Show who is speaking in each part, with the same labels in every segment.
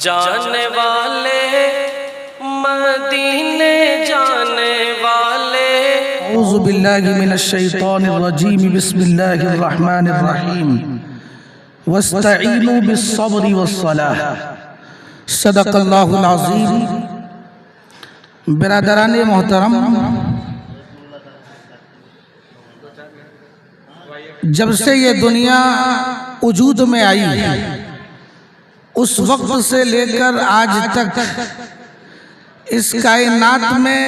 Speaker 1: जाने वाले मदीने जाने वाले।
Speaker 2: औज़ु बिल्लाहि मिनश शैतानिर रजीम, बिस्मिल्लाहिर रहमानिर रहीम, वस्तईनु बिस्सब्रि वस्सलाह, सदक़ल्लाहुल अज़ीम। बिरादराने मोहतरम, जब से ये दुनिया वजूद में आई उस वक्त से लेकर आज तक इस कायनात में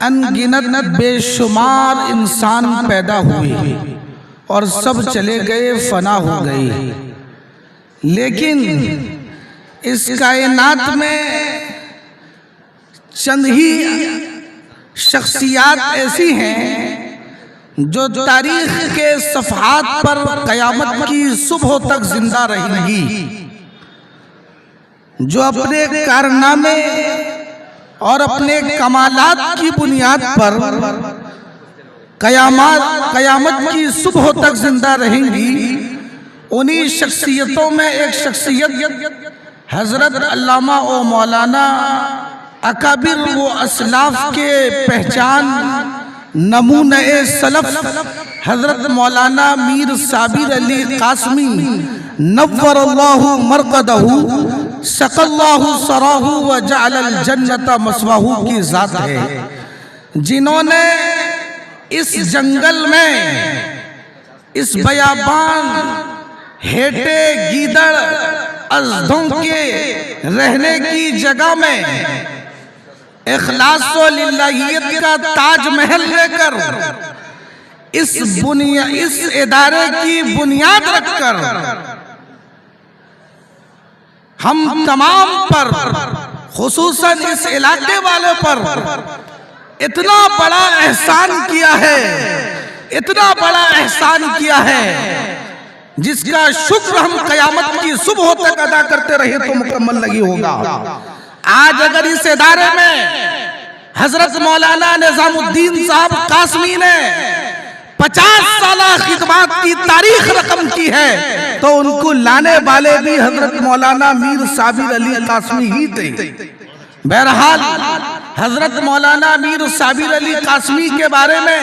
Speaker 2: अनगिनत बेशुमार इंसान पैदा हुए और सब चले गए, फना हो गए। लेकिन इस कायनात में चंद ही शख्सियात ऐसी हैं जो तारीख के सफ़हात पर क़यामत की सुबह तक जिंदा रहेंगी, जो अपने कारनामे और अपने कमालात की बुनियाद पर क़यामत की सुबह तक जिंदा रहेंगी। उन्हीं शख्सियतों में एक शख्सियत हजरत अल्लामा व मौलाना अकाबिर व असलाफ के पहचान नमूने सलफ हजरत मौलाना मीर साबिर अली कासमी नव्वरल्लाहु मरक़दहु सकल्लाहु सराहु व जअलल जन्नत मस्वाहु की ज़ात है, जिन्होंने इस जंगल में, इस बयाबान, हेटे, गीदड़, अज़दों के रहने की जगह में इखलास व लिल्लाहियत का ताजमहल लेकर इस इदारे की बुनियाद रखकर हम तमाम पर, खुसूसन इस इलाके वालों पर इतना बड़ा एहसान किया है, इतना बड़ा एहसान किया है, जिसका शुक्र हम क़यामत की सुबह तक अदा करते रहे तो मुकम्मल नहीं होगा। आज अगर इस इदारे में हजरत मौलाना निजामुद्दीन साहब कासमी ने 50 साल खिदमत की तारीख रकम की है तो उनको लाने वाले भी हजरत मौलाना मीर साबिर अली कासमी ही थे। बहरहाल हजरत मौलाना मीर साबिर अली कासमी के बारे में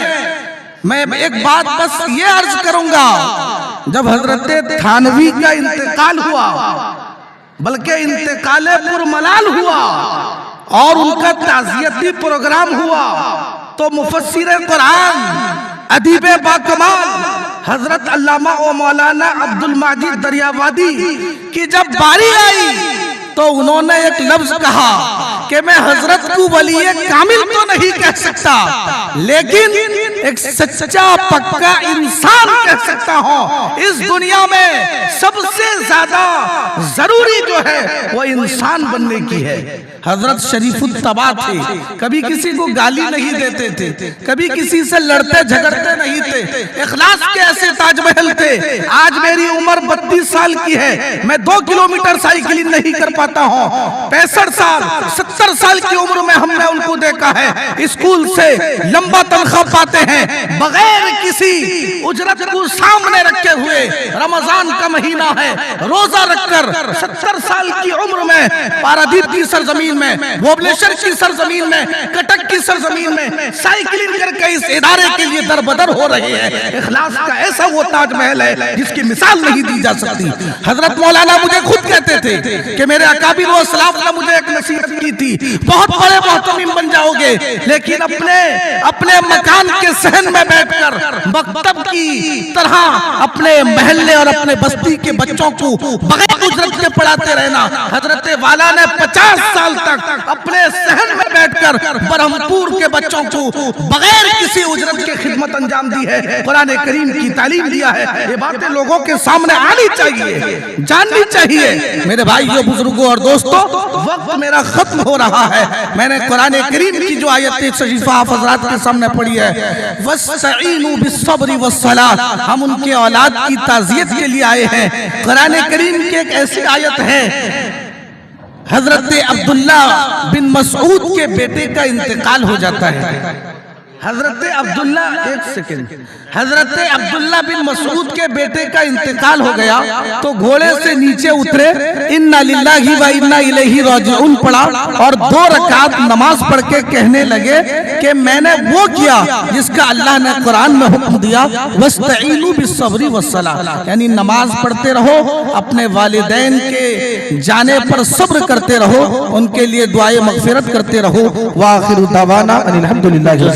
Speaker 2: मैं एक बात बस ये अर्ज करूंगा, जब हजरत थानवी का इंतकाल हुआ, बल्कि इंतकाले पुरमलाल हुआ और उनका ताज़ियती प्रोग्राम हुआ, तो मुफस्सिर कुरान अदीब बाकमाल हजरत अल्लामा व मौलाना अब्दुल माजिद दरियावादी की जब बारी आई तो उन्होंने एक लफ्ज कहा कि मैं हजरत को वलीए कामिल तो नहीं कह सकता, लेकिन एक सच्चा पक्का इंसान कह सकता हूँ। इस दुनिया में सबसे ज्यादा जरूरी जो है वो इंसान बनने की है। हजरत शरीफुत तबा थे, कभी किसी को गाली नहीं देते थे, कभी किसी से लड़ते झगड़ते नहीं थे, इखलास के ऐसे ताजमहल थे। आज मेरी उम्र 32 साल की है, मैं 2 किलोमीटर साइकिलिंग नहीं कर पाता हूँ। 65 साल 70 साल की उम्र में हमने उनको देखा है स्कूल से लंबा तनख्वाह पाते हैं, बगैर किसी उजरत को सामने रखे हुए, रमजान का महीना है, रोजा रखकर 70 साल की उम्र में पारादीप की सरजमीन में, भुवनेश्वर की सरजमीन में, कटक की सरजमीन में साइकिलिंग करके इस इदारे के लिए दरबदर हो रहे हैं। इखलास का ऐसा वो ताजमहल है जिसकी मिसाल नहीं दी जा सकती। हजरत मौलाना मुझे खुद कहते थे कि मेरे अकाबिर व असलाफ ने मुझे एक नसीहत की थी, बहुत बड़े मोहतमिम बन जाओगे, लेकिन अपने मकान के सहन में बैठकर मकतब की तरह अपने महल्ले और अपने बस्ती के बच्चों को बगैर उजरत के पढ़ाते रहना। हजरत वाला ने 50 साल तक अपने सहन में बैठकर बरहमपुर के बच्चों को बगैर किसी उजरत के खिदमत अंजाम दी है, कुरान करीम की तालीम दिया है। ये बातें लोगों के सामने आनी चाहिए, जाननी चाहिए। मेरे भाइयों, बुजुर्गों और दोस्तों, वक्त मेरा खत्म हो रहा है। मैंने कुरान करीम की जो आयत शरीफा आप हज़रात के सामने पढ़ी है, वस्तईनु बिस्सब्रि वस्सलाह, हम उनके औलाद की ताज़ियत के लिए आए हैं। कुरान करीम की एक ऐसी आयत है, हजरत अब्दुल्ला बिन मसऊद के बेटे का इंतकाल हो जाता है। हजरत अब्दुल्ला, एक सेकंड, हजरत अब्दुल्ला बिन मसूद के बेटे का इंतकाल हो गया तो घोड़े से नीचे उतरे, इन्ना लिल्लाहि व इन्ना इलैहि राजिऊन पढ़ा और 2 रकात नमाज पढ़ के कहने लगे कि मैंने वो किया जिसका अल्लाह ने कुरान में हुक्म दिया, वस्तईनु बिस्सब्रि वस्सलाह, यानी नमाज पढ़ते रहो, अपने वालिदैन के जाने पर सब्र करते रहो, उनके लिए दुआए मगफिरत करते रहो। व आखिरु दावाना अनिल हम्दुलिल्लाहि।